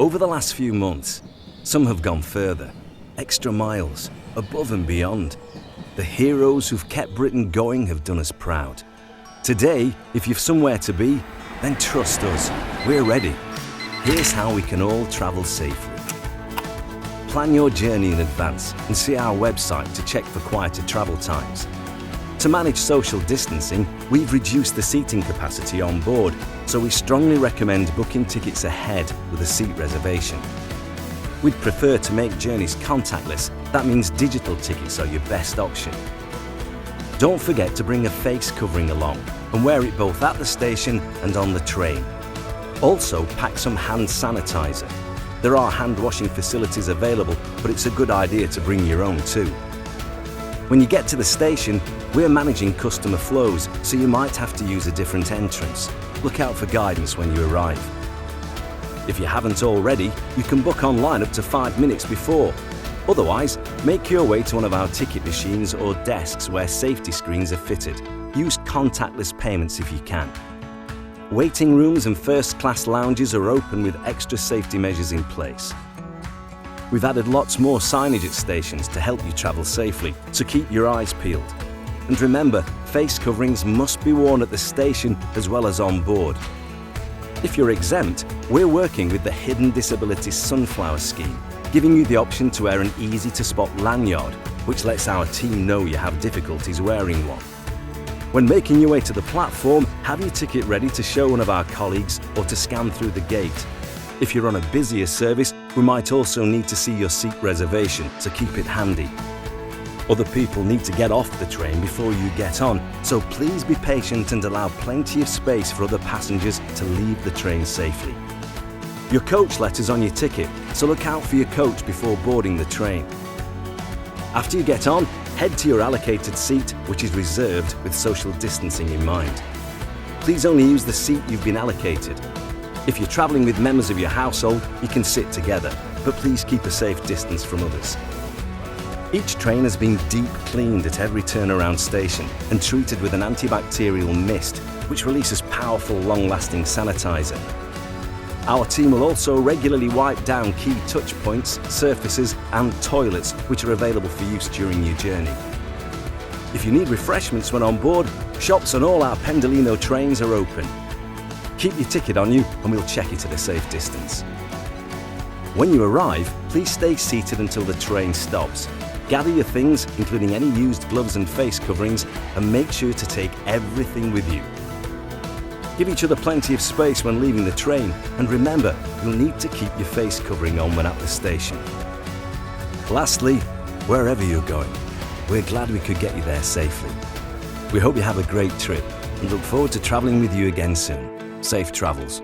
Over the last few months, some have gone further, extra miles, above and beyond. The heroes who've kept Britain going have done us proud. Today, if you've somewhere to be, then trust us, we're ready. Here's how we can all travel safely. Plan your journey in advance and see our website to check for quieter travel times. To manage social distancing, we've reduced the seating capacity on board, so we strongly recommend booking tickets ahead with a seat reservation. We'd prefer to make journeys contactless, that means digital tickets are your best option. Don't forget to bring a face covering along and wear it both at the station and on the train. Also, pack some hand sanitiser. There are hand washing facilities available, but it's a good idea to bring your own too. When you get to the station, we're managing customer flows, so you might have to use a different entrance. Look out for guidance when you arrive. If you haven't already, you can book online up to 5 minutes before. Otherwise, make your way to one of our ticket machines or desks where safety screens are fitted. Use contactless payments if you can. Waiting rooms and first-class lounges are open with extra safety measures in place. We've added lots more signage at stations to help you travel safely, so keep your eyes peeled. And remember, face coverings must be worn at the station as well as on board. If you're exempt, we're working with the Hidden Disabilities Sunflower Scheme, giving you the option to wear an easy-to-spot lanyard, which lets our team know you have difficulties wearing one. When making your way to the platform, have your ticket ready to show one of our colleagues or to scan through the gate. If you're on a busier service, we might also need to see your seat reservation, so keep it handy. Other people need to get off the train before you get on, so please be patient and allow plenty of space for other passengers to leave the train safely. Your coach letter's on your ticket, so look out for your coach before boarding the train. After you get on, head to your allocated seat, which is reserved with social distancing in mind. Please only use the seat you've been allocated. If you're travelling with members of your household, you can sit together, but please keep a safe distance from others. Each train has been deep cleaned at every turnaround station and treated with an antibacterial mist, which releases powerful, long-lasting sanitiser. Our team will also regularly wipe down key touch points, surfaces and toilets which are available for use during your journey. If you need refreshments when on board, shops on all our Pendolino trains are open. Keep your ticket on you and we'll check it at a safe distance. When you arrive, please stay seated until the train stops. Gather your things, including any used gloves and face coverings, and make sure to take everything with you. Give each other plenty of space when leaving the train, and remember, you'll need to keep your face covering on when at the station. Lastly, wherever you're going, we're glad we could get you there safely. We hope you have a great trip and look forward to travelling with you again soon. Safe travels.